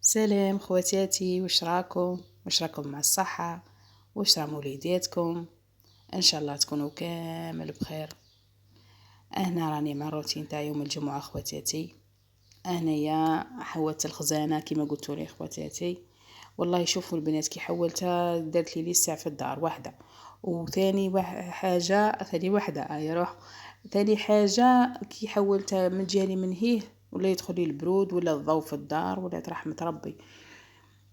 سلام خواتاتي، واش راكم مع الصحة؟ واش راهم وليداتكم؟ ان شاء الله تكونوا كامل بخير. انا راني مع الروتين تاع يوم الجمعة خواتاتي. انايا حولت الخزانة كما قلتوا لي خواتاتي. والله شوفوا البنات كي حولتها درت لي الساعة في الدار واحدة. وثاني حاجة ثاني واحدة روح. ثاني حاجة كي حولتها من جالي من هيه ولا يدخل لي البرود ولا الضوء في الدار ولا رحمة ربي.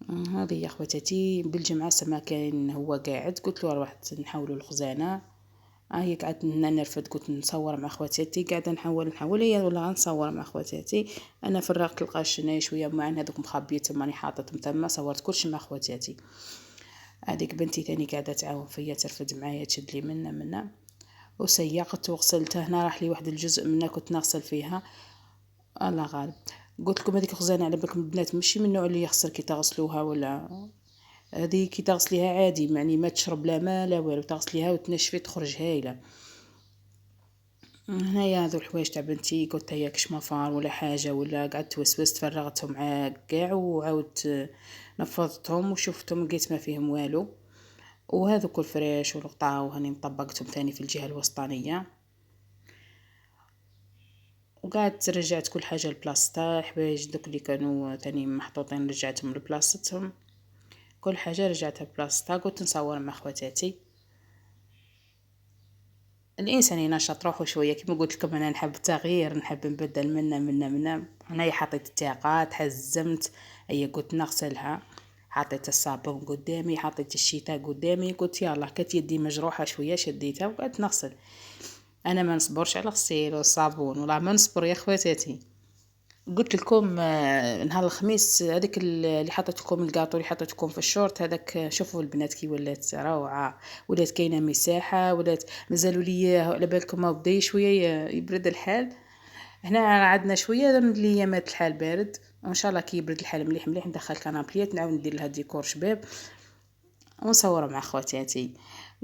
هذه يا خواتاتي بالجمعة سما كان هو قاعد قلت له روح نحولوا الخزانة. هي قعدت نرفد قلت نصور مع خواتاتي قاعده نحول هي ولا غنصور مع خواتاتي. انا فرغت القش شويه مع هذوك مخبيتهم راني حاطتهم تما صورت كلشي مع خواتاتي. هذيك بنتي ثاني قاعده تعاون فيا ترفد معايا تشد لي منا وسيقت وغسلت هنا راح لي واحد الجزء منها كنت نغسل فيها. الله غالب. قلت لكم هذيك الخزانه على بالكم البنات ماشي من النوع اللي يخسر كي تغسلوها ولا هذه كي تغسليها عادي يعني ما تشرب لا ماء لا والو تغسليها وتنشفي تخرج هايله. هنايا هذو الحوايج تاع بنتي قلت هي كش مفار ولا حاجه ولا قعدت توسوست فرغتهم مع كاع وعاودت نفضتهم وشفتهم لقيت ما فيهم والو. وهذا كل فريش والقطعه وهني مطبقتهم ثاني في الجهه الوسطانيه. وقعدت رجعت كل حاجه لبلاصتها حوايج دوك اللي كانوا ثاني محطوطين رجعتهم لبلاصتهم. كل حاجه رجعتها بلاصتها قلت نصور مع خواتاتي. الانسان ينشط روحه شويه كما قلت لكم انا نحب التغيير نحب نبدل منا انا حطيت التاقات حزمت. هي قلت نغسلها. حطيت الصابون قدامي حطيت الشتاء قدامي قلت يلا كانت يدي مجروحه شويه شديتها وقعدت نغسل. انا ما نصبرش على الغسيل والصابون ولا ما نصبر يا خواتاتي. قلت لكم نهار الخميس هذيك اللي حطيت لكم الكاطو اللي حطيت لكم في الشورت هذاك شوفوا البنات كي ولات روعه. ولات كاينه مساحه ولات مازالوا لي على بالكم ما بدا شويه يبرد الحال. هنا عندنا شويه الايامات الحال بارد وان شاء الله كي يبرد الحال مليح مليح ندخل كنابليات نعاود ندير لها ديكور شباب ونصور مع خواتاتي.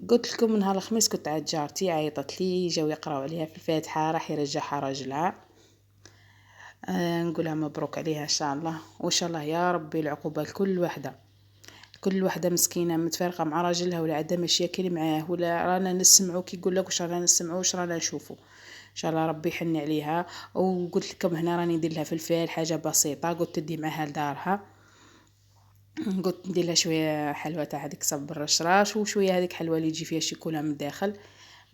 قلت لكم نهار الخميس كنت عند جارتي عيطت لي جاو يقراو عليها في الفاتحه راح يرجعها راجلها. نقولها مبروك عليها ان شاء الله وان شاء الله يا ربي العقوبه لكل وحده. كل وحده مسكينه متفارقه مع راجلها ولا عندها مشاكل معاه ولا رانا نسمعوا كي يقول لك واش رانا نسمعوا واش رانا نشوفوا. ان شاء الله ربي يحن عليها. وقلت لكم هنا راني ندير لها فلفل حاجه بسيطه قلت تدي معها لدارها. قلت ندير لها شويه حلوه تاع هذيك صب الرشراش وشويه هذيك حلوه اللي يجي فيها شيكولا من الداخل.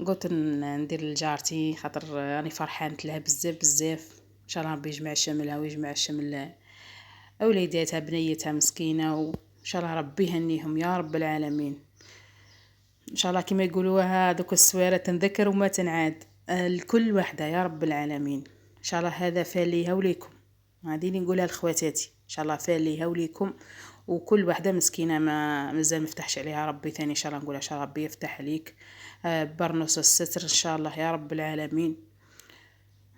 قلت ندير لجارتي خاطر راني فرحانه لها بزاف بزاف. ان شاء الله ربي يجمع شملها ويجمع شمل اوليداتها بنيتها مسكينه وان شاء الله ربي يهنيهم يا رب العالمين. ان شاء الله كما يقولوها دوك السويره تنذكر وما تنعاد. لكل وحده يا رب العالمين. ان شاء الله هذا فاليها وليكم. هذه اللي نقولها لخواتاتي ان شاء الله فاليها وليكم. وكل وحده مسكينه ما مازال مفتحش عليها ربي ثاني ان شاء الله نقول ان شاء الله ربي يفتح عليك. برنص الستر ان شاء الله يا رب العالمين.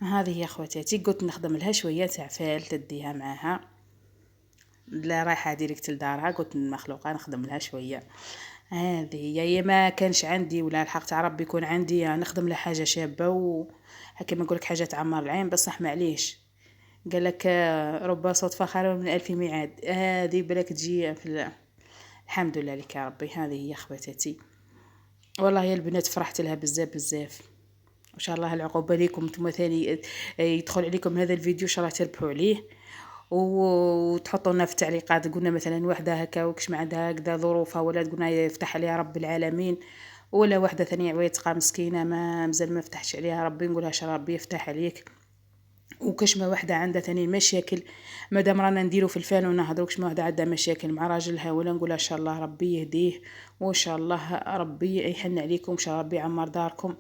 هذه يا خواتاتي قلت نخدم لها شويه تاع فال تديها معاها. لا رايحه ديريكت لدارها قلت المخلوقه نخدم لها شويه. هذه هي ما كانش عندي ولا الحق تاع ربي يكون عندي نخدم لها حاجه شابه وهكا ما نقولك حاجه تعمر العين بصح معليش. قال لك رب صدفه خير من الف ميعاد. هذه بالك تجي في الحمد لله لك يا ربي. هذه هي خواتاتي. والله يا البنات فرحت لها بزاف بزاف. ان شاء الله العقوبه ليكم نتوما ثاني يدخل عليكم هذا الفيديو ان شاء الله تربحوا عليه. وتحطوا لنا في التعليقات قلنا مثلا وحده هكا وكش ما عندها هكذا ظروفها ولا تقولنا يفتح عليها رب العالمين. ولا وحده ثانيه عويتقه مسكينه ما مازال ما فتحش عليها ربي نقولها ان شاء الله ربي يفتح عليك. وكش ما وحده عندها ثاني مشاكل مادام رانا نديروا في الفال ونهضروا كش ما وحده عندها مشاكل مع راجلها ولا نقولها ان شاء الله ربي يهديه. وان شاء الله ربي يحن عليكم ان شاء الله ربي يعمر داركم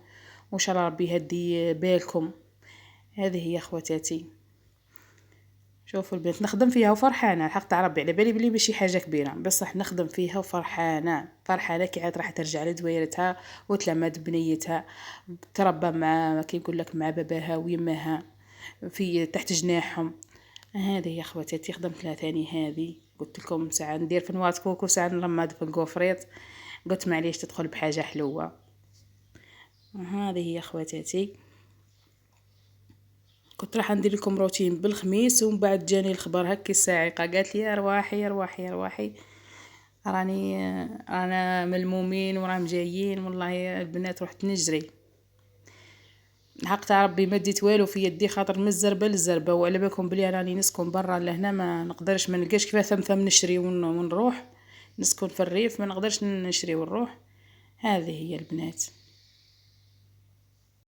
وان شاء الله ربي يهدي بالكم. هذه هي اخواتاتي. شوفوا البنت نخدم فيها وفرحانه الحق تاع ربي على بالي بلي ماشي حاجه كبيره بصح نخدم فيها وفرحانه فرحانه كي عاد راح ترجع لدويرتها وتلمد بنيتها. تربى مع كي يقول لك مع باباها ويماها في تحت جناحهم. هذه يا اخواتي خدمت لها ثاني هذه قلت لكم ساعه ندير في نواة كوكو ساعه نرمد في الكوفريط. قلت معليش تدخل بحاجه حلوه. هذه هي اخواتاتي. كنت راح ندير لكم روتين بالخميس، ومن بعد جاني الخبر هكي الصاعقه، قالت لي ارواحي ارواحي ارواحي، راني انا ملمومين وراهم جايين، والله البنات رحت نجري. الحق تاع ربي ما ديت والو في يدي، خاطر من الزربه للزربه، وعلى بالكم بلي راني نسكن برا لهنا، ما نقدرش ما نلقاش كيف ثم نشري ونروح، نسكن في الريف ما نقدرش نشري ونروح. هذه هي البنات.